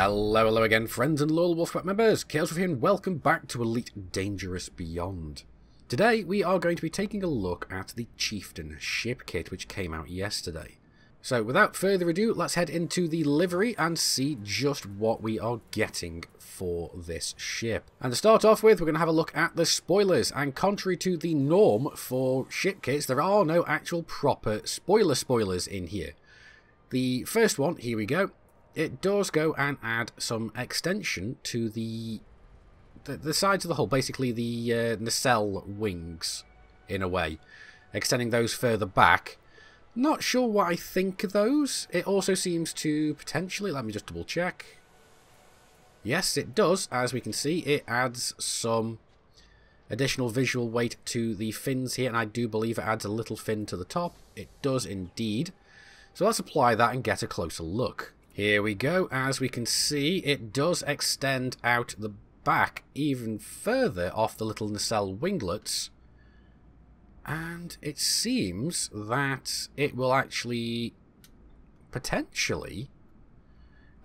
Hello again, friends and loyal WulffPack members. Chaos here, and welcome back to Elite Dangerous Beyond. Today we are going to be taking a look at the Chieftain ship kit, which came out yesterday. So without further ado, let's head into the livery and see just what we are getting for this ship. And to start off with, we're going to have a look at the spoilers, and contrary to the norm for ship kits, there are no actual proper spoilers in here. The first one, here we go. It does go and add some extension to the sides of the hull, basically the nacelle wings, in a way, extending those further back. Not sure what I think of those. It also seems to potentially, let me just double check. Yes, it does. As we can see, it adds some additional visual weight to the fins here, and I do believe it adds a little fin to the top. It does indeed. So let's apply that and get a closer look. Here we go. As we can see, it does extend out the back even further off the little nacelle winglets. And it seems that it will actually potentially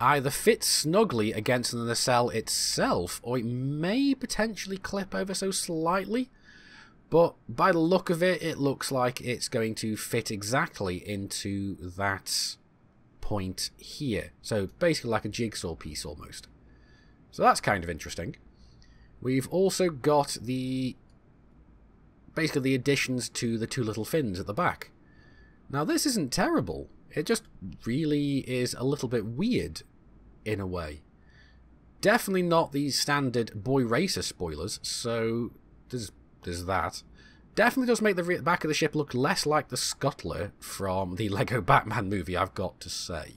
either fit snugly against the nacelle itself, or it may potentially clip over so slightly. But by the look of it, it looks like it's going to fit exactly into that point here. So basically like a jigsaw piece almost. So that's kind of interesting. We've also got basically the additions to the two little fins at the back. Now this isn't terrible. It just really is a little bit weird in a way. Definitely not the standard boy racer spoilers, so there's that. Definitely does make the back of the ship look less like the scuttler from the Lego Batman movie, I've got to say.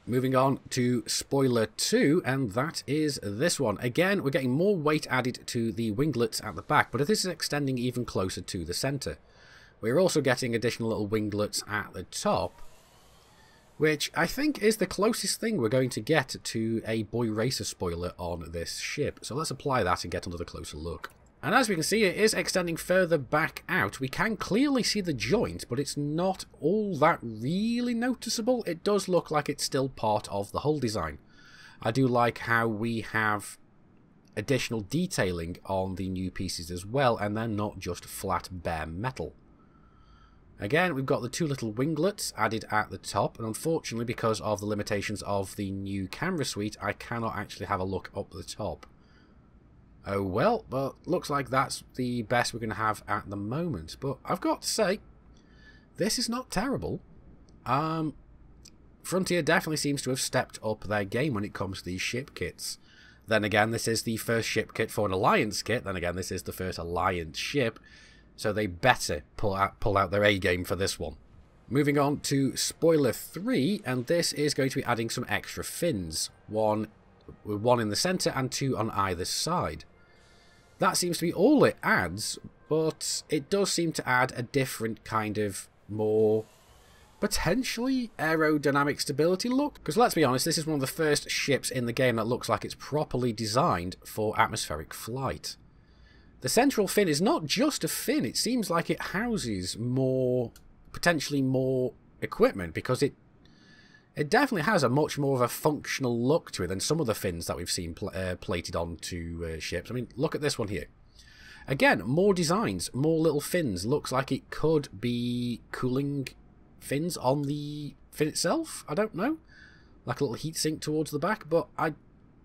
Moving on to spoiler 2, and that is this one. Again, we're getting more weight added to the winglets at the back, but this is extending even closer to the centre. We're also getting additional little winglets at the top, which I think is the closest thing we're going to get to a boy racer spoiler on this ship. So let's apply that and get another closer look. And as we can see, it is extending further back out. We can clearly see the joint, but it's not all that really noticeable. It does look like it's still part of the hull design. I do like how we have additional detailing on the new pieces as well, and they're not just flat bare metal. Again, we've got the two little winglets added at the top, and unfortunately, because of the limitations of the new camera suite, I cannot actually have a look up the top. Oh well, but looks like that's the best we're going to have at the moment. But I've got to say, this is not terrible. Frontier definitely seems to have stepped up their game when it comes to these ship kits. Then again, this is the first ship kit for an Alliance kit. Then again, this is the first Alliance ship. So they better pull out their A game for this one. Moving on to spoiler 3, and this is going to be adding some extra fins. One in the centre and two on either side. That seems to be all it adds, but it does seem to add a different kind of more potentially aerodynamic stability look. Because let's be honest, this is one of the first ships in the game that looks like it's properly designed for atmospheric flight. The central fin is not just a fin, it seems like it houses potentially more equipment, because it definitely has a much more of a functional look to it than some of the fins that we've seen plated onto ships. I mean, look at this one here. Again, more designs, more little fins. Looks like it could be cooling fins on the fin itself. I don't know. Like a little heatsink towards the back. But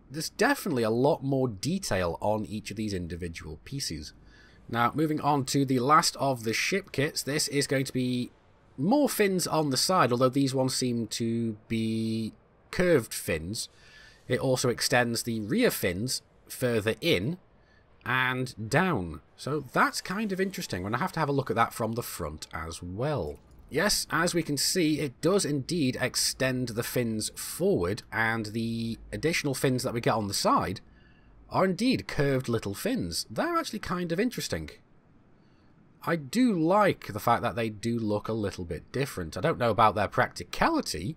there's definitely a lot more detail on each of these individual pieces. Now, moving on to the last of the ship kits. This is going to be more fins on the side, although these ones seem to be curved fins. It also extends the rear fins further in and down. So that's kind of interesting. I'm going to have a look at that from the front as well. Yes, as we can see, it does indeed extend the fins forward, and the additional fins that we get on the side are indeed curved little fins. They're actually kind of interesting. I do like the fact that they do look a little bit different. I don't know about their practicality,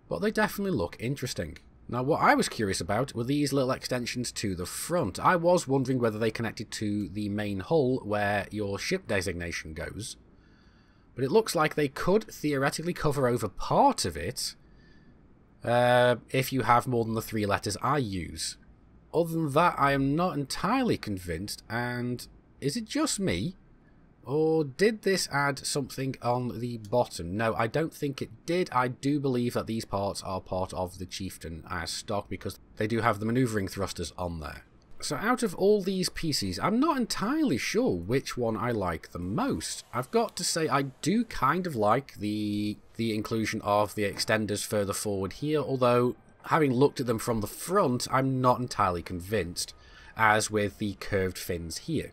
but they definitely look interesting. Now, what I was curious about were these little extensions to the front. I was wondering whether they connected to the main hull where your ship designation goes. But it looks like they could theoretically cover over part of it, if you have more than the 3 letters I use. Other than that, I am not entirely convinced, and is it just me? Or did this add something on the bottom? No, I don't think it did. I do believe that these parts are part of the Chieftain as stock because they do have the manoeuvring thrusters on there. So out of all these pieces, I'm not entirely sure which one I like the most. I've got to say I do kind of like the inclusion of the extenders further forward here, although having looked at them from the front, I'm not entirely convinced, as with the curved fins here.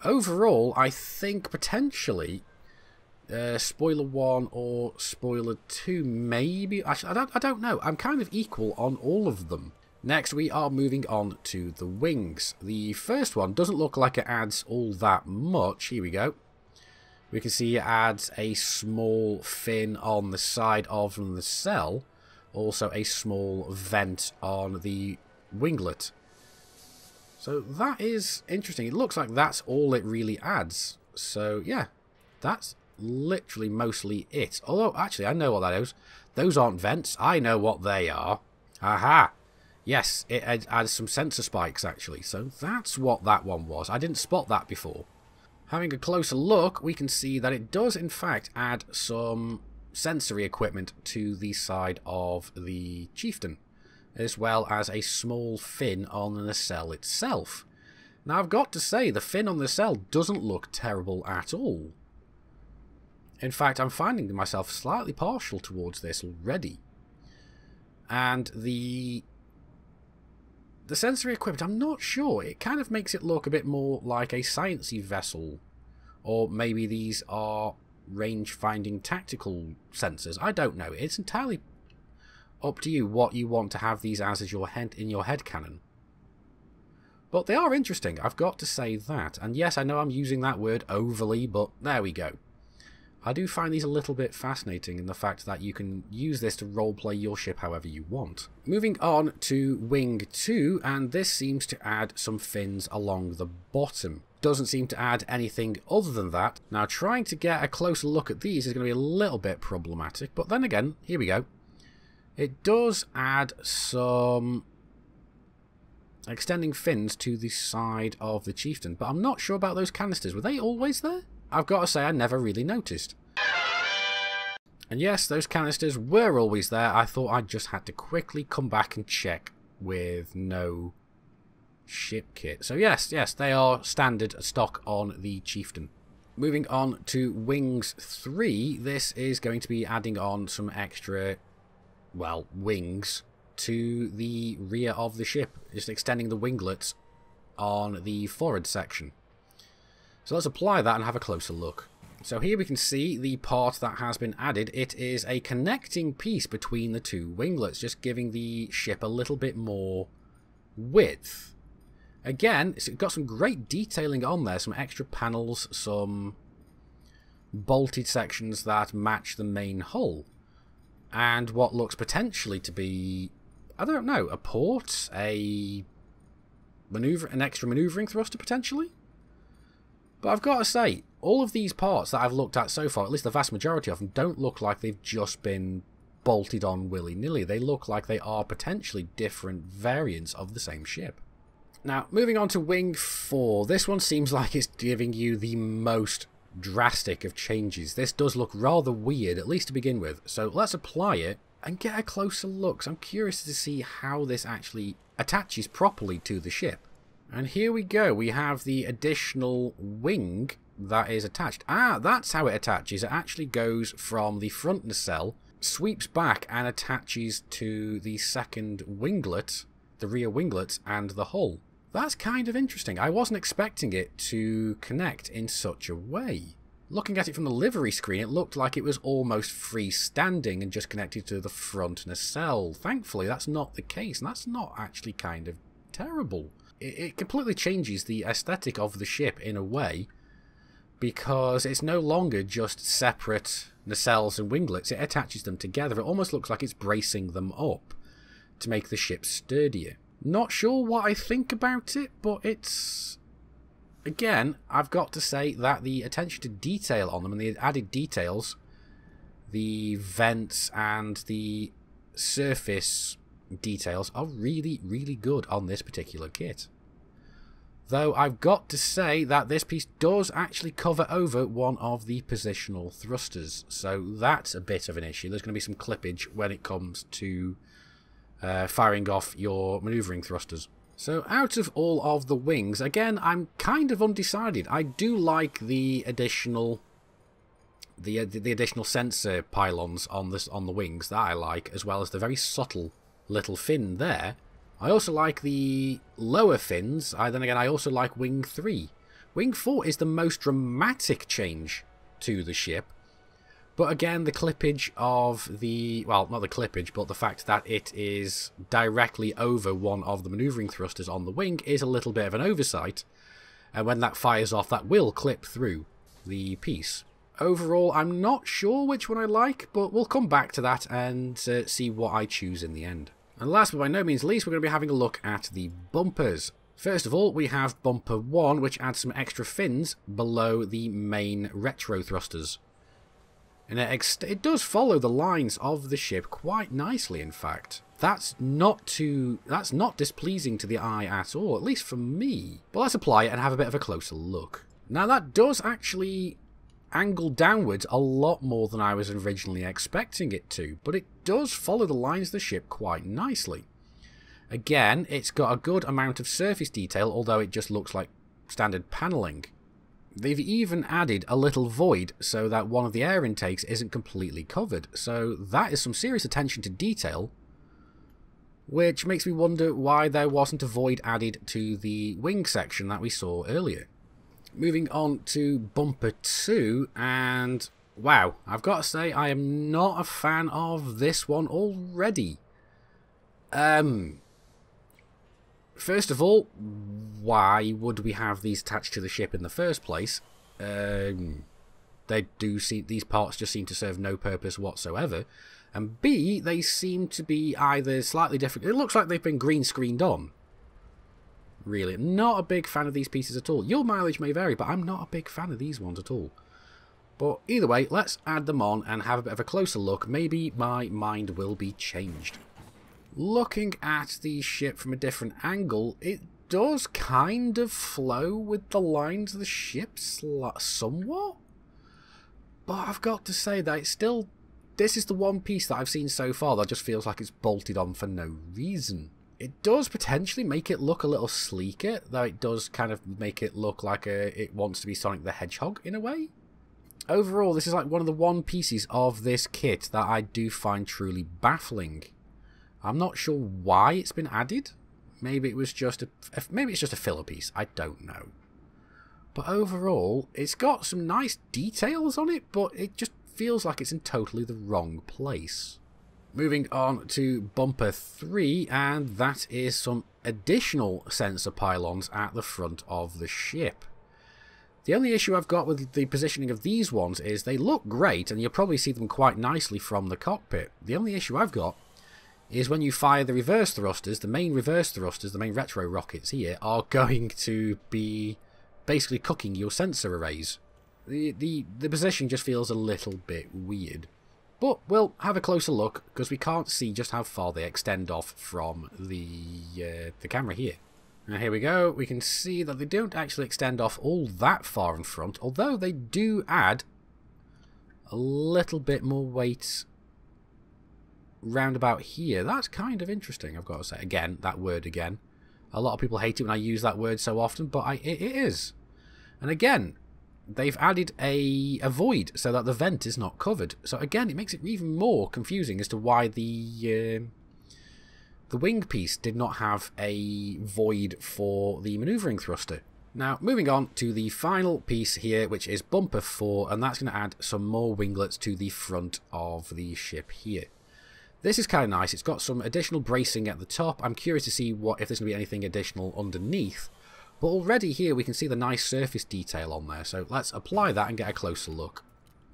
Overall, I think potentially spoiler 1 or spoiler 2, maybe. Actually, I don't know. I'm kind of equal on all of them. Next, we are moving on to the wings. The first one doesn't look like it adds all that much. Here we go. We can see it adds a small fin on the side of the nacelle. Also a small vent on the winglet. So that is interesting. It looks like that's all it really adds. So yeah, that's literally mostly it. Although, actually, I know what that is. Those aren't vents. I know what they are. Aha! Yes, it adds some sensor spikes, actually. So that's what that one was. I didn't spot that before. Having a closer look, we can see that it does, in fact, add some sensory equipment to the side of the Chieftain, as well as a small fin on the nacelle itself. Now, I've got to say, the fin on the nacelle doesn't look terrible at all. In fact, I'm finding myself slightly partial towards this already. And the sensory equipment, I'm not sure. It kind of makes it look a bit more like a sciencey vessel. Or maybe these are range-finding tactical sensors. I don't know. It's entirely up to you what you want to have these as your in your head cannon. But they are interesting, I've got to say that. And yes, I know I'm using that word overly, but there we go. I do find these a little bit fascinating in the fact that you can use this to roleplay your ship however you want. Moving on to Wing 2, and this seems to add some fins along the bottom. Doesn't seem to add anything other than that. Now, trying to get a closer look at these is going to be a little bit problematic, but then again, here we go. It does add some extending fins to the side of the Chieftain, but I'm not sure about those canisters. Were they always there? I've got to say, I never really noticed. And yes, those canisters were always there. I thought I just had to quickly come back and check with no ship kit. So yes, they are standard stock on the Chieftain. Moving on to Wings 3, this is going to be adding on some extra, well, wings to the rear of the ship. Just extending the winglets on the forward section. So let's apply that and have a closer look. So here we can see the part that has been added. It is a connecting piece between the two winglets, just giving the ship a little bit more width. Again, it's got some great detailing on there, some extra panels, some bolted sections that match the main hull. And what looks potentially to be, I don't know, a port, an extra maneuvering thruster potentially? But I've got to say, all of these parts that I've looked at so far, at least the vast majority of them, don't look like they've just been bolted on willy-nilly. They look like they are potentially different variants of the same ship. Now, moving on to Wing 4. This one seems like it's giving you the most drastic of changes. This does look rather weird, at least to begin with. So let's apply it and get a closer look. So I'm curious to see how this actually attaches properly to the ship. And here we go. We have the additional wing that is attached. Ah, that's how it attaches. It actually goes from the front nacelle, sweeps back and attaches to the second winglet, the rear winglet, and the hull. That's kind of interesting. I wasn't expecting it to connect in such a way. Looking at it from the livery screen, it looked like it was almost freestanding and just connected to the front nacelle. Thankfully, that's not the case, and that's not actually kind of terrible. It completely changes the aesthetic of the ship in a way, because it's no longer just separate nacelles and winglets. It attaches them together. It almost looks like it's bracing them up to make the ship sturdier. Not sure what I think about it, but it's... Again, I've got to say that the attention to detail on them and the added details, the vents and the surface details are really, really good on this particular kit. Though I've got to say that this piece does actually cover over one of the positional thrusters, so that's a bit of an issue. There's going to be some clippage when it comes to firing off your maneuvering thrusters. So out of all of the wings, again, I'm kind of undecided. I do like the additional sensor pylons on the wings that I like, as well as the very subtle little fin there. I also like the lower fins. Then again, I also like Wing 3. Wing 4 is the most dramatic change to the ship. But again, the clippage of the... well, not the clippage, but the fact that it is directly over one of the maneuvering thrusters on the wing is a little bit of an oversight. And when that fires off, that will clip through the piece. Overall, I'm not sure which one I like, but we'll come back to that and see what I choose in the end. And last but by no means least, we're going to be having a look at the bumpers. First of all, we have bumper 1, which adds some extra fins below the main retro thrusters. And it does follow the lines of the ship quite nicely, in fact. That's not displeasing to the eye at all, at least for me. But let's apply it and have a bit of a closer look. Now that does actually angle downwards a lot more than I was originally expecting it to, but it does follow the lines of the ship quite nicely. Again, it's got a good amount of surface detail, although it just looks like standard panelling. They've even added a little void so that one of the air intakes isn't completely covered, so that is some serious attention to detail, which makes me wonder why there wasn't a void added to the wing section that we saw earlier. Moving on to bumper 2, and wow, I've got to say I am not a fan of this one already. First of all, why would we have these attached to the ship in the first place? These parts just seem to serve no purpose whatsoever. And B, they seem to be either slightly different. It looks like they've been green screened on. Really, not a big fan of these pieces at all. Your mileage may vary, but I'm not a big fan of these ones at all. But either way, let's add them on and have a bit of a closer look. Maybe my mind will be changed. Looking at the ship from a different angle, it does kind of flow with the lines of the ship somewhat. But I've got to say that it's still... this is the one piece that I've seen so far that just feels like it's bolted on for no reason. It does potentially make it look a little sleeker, though it does kind of make it look like it wants to be Sonic the Hedgehog in a way. Overall, this is like one of the one pieces of this kit that I do find truly baffling. I'm not sure why it's been added. Maybe it was just maybe it's just a filler piece. I don't know. But overall, it's got some nice details on it, but it just feels like it's in totally the wrong place. Moving on to bumper 3, and that is some additional sensor pylons at the front of the ship. The only issue I've got with the positioning of these ones is they look great, and you'll probably see them quite nicely from the cockpit. The only issue I've got is when you fire the reverse thrusters, the main reverse thrusters, the main retro rockets here, are going to be basically cooking your sensor arrays. The position just feels a little bit weird. But we'll have a closer look, because we can't see just how far they extend off from the camera here. Now here we go, we can see that they don't actually extend off all that far in front, although they do add a little bit more weight round about here. That's kind of interesting, I've got to say. Again, that word again. A lot of people hate it when I use that word so often, but it is. And again, they've added a void so that the vent is not covered. So again, it makes it even more confusing as to why the wing piece did not have a void for the maneuvering thruster. Now, moving on to the final piece here, which is bumper 4, and that's going to add some more winglets to the front of the ship here. This is kind of nice. It's got some additional bracing at the top. I'm curious to see if there's going to be anything additional underneath. But already here we can see the nice surface detail on there, so let's apply that and get a closer look.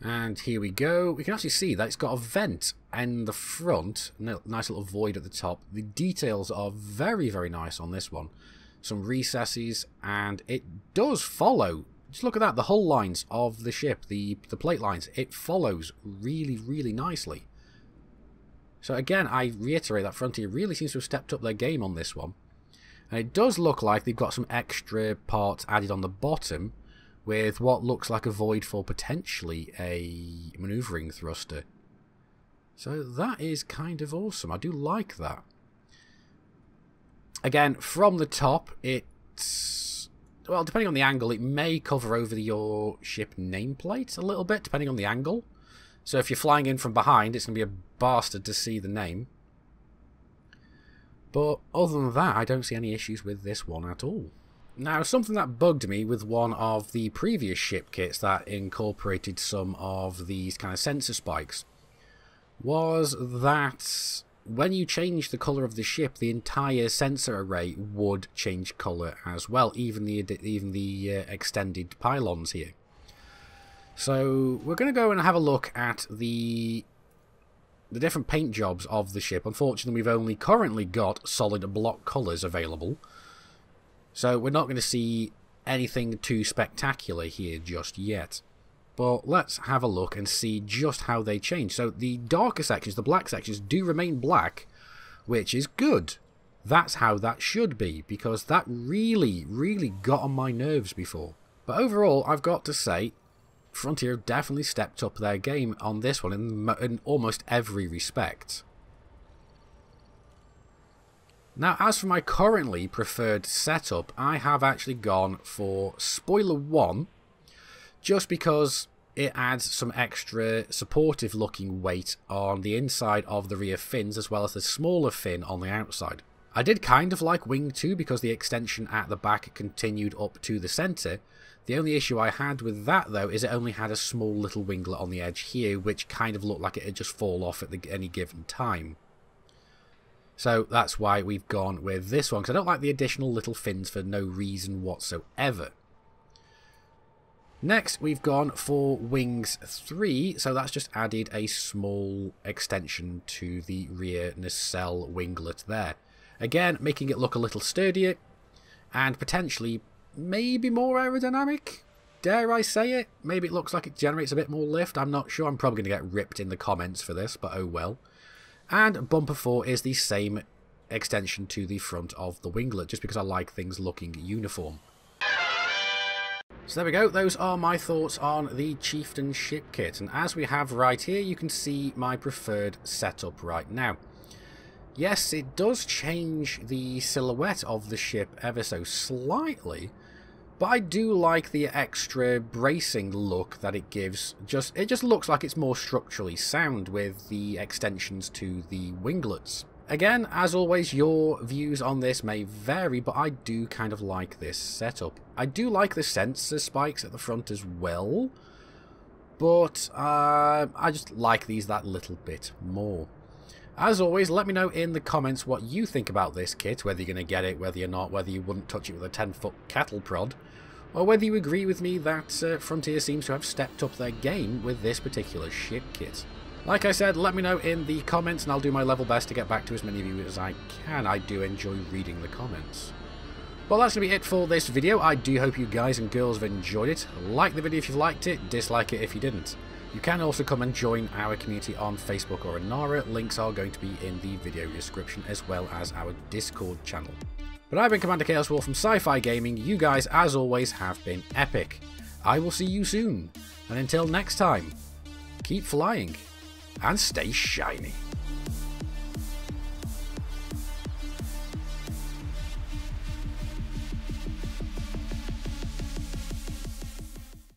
And here we go. We can actually see that it's got a vent in the front, nice little void at the top. The details are very, very nice on this one. Some recesses, and it does follow. Just look at that, the hull lines of the ship, the plate lines, it follows really, really nicely. So again, I reiterate that Frontier really seems to have stepped up their game on this one. And it does look like they've got some extra parts added on the bottom with what looks like a void for potentially a maneuvering thruster. So that is kind of awesome. I do like that. Again, from the top, it's... well, depending on the angle, it may cover over your ship nameplate a little bit, depending on the angle. So if you're flying in from behind, it's going to be a bastard to see the name. But other than that, I don't see any issues with this one at all. Now, something that bugged me with one of the previous ship kits that incorporated some of these kind of sensor spikes was that when you change the colour of the ship, the entire sensor array would change colour as well, even the extended pylons here. So we're going to go and have a look at the different paint jobs of the ship. Unfortunately, we've only currently got solid block colours available, so we're not going to see anything too spectacular here just yet. But let's have a look and see just how they change. So the darker sections, the black sections, do remain black, which is good. That's how that should be, because that really, really got on my nerves before. But overall, I've got to say, Frontier definitely stepped up their game on this one in almost every respect. Now, as for my currently preferred setup, I have actually gone for spoiler 1, just because it adds some extra supportive looking weight on the inside of the rear fins, as well as the smaller fin on the outside. I did kind of like Wing 2 because the extension at the back continued up to the centre. The only issue I had with that, though, is it only had a small little winglet on the edge here, which kind of looked like it would just fall off at any given time. So that's why we've gone with this one, because I don't like the additional little fins for no reason whatsoever. Next, we've gone for Wings 3, so that's just added a small extension to the rear nacelle winglet there. Again, making it look a little sturdier, and potentially maybe more aerodynamic, dare I say it? Maybe it looks like it generates a bit more lift, I'm not sure. I'm probably going to get ripped in the comments for this, but oh well. And Bumper 4 is the same extension to the front of the winglet, just because I like things looking uniform. So there we go, those are my thoughts on the Chieftain ship kit, and as we have right here, you can see my preferred setup right now. Yes, it does change the silhouette of the ship ever so slightly, but I do like the extra bracing look that it gives. It just looks like it's more structurally sound with the extensions to the winglets. Again, as always, your views on this may vary, but I do kind of like this setup. I do like the sensor spikes at the front as well, but I just like these that little bit more. As always, let me know in the comments what you think about this kit, whether you're going to get it, whether you're not, whether you wouldn't touch it with a 10-foot cattle prod, or whether you agree with me that Frontier seems to have stepped up their game with this particular ship kit. Like I said, let me know in the comments and I'll do my level best to get back to as many of you as I can. I do enjoy reading the comments. Well, that's going to be it for this video. I do hope you guys and girls have enjoyed it. Like the video if you liked it, dislike it if you didn't. You can also come and join our community on Facebook or Inara. Links are going to be in the video description, as well as our Discord channel. But I've been Commander Chaos Wolf from Sci-Fi Gaming. You guys, as always, have been epic. I will see you soon. And until next time, keep flying and stay shiny.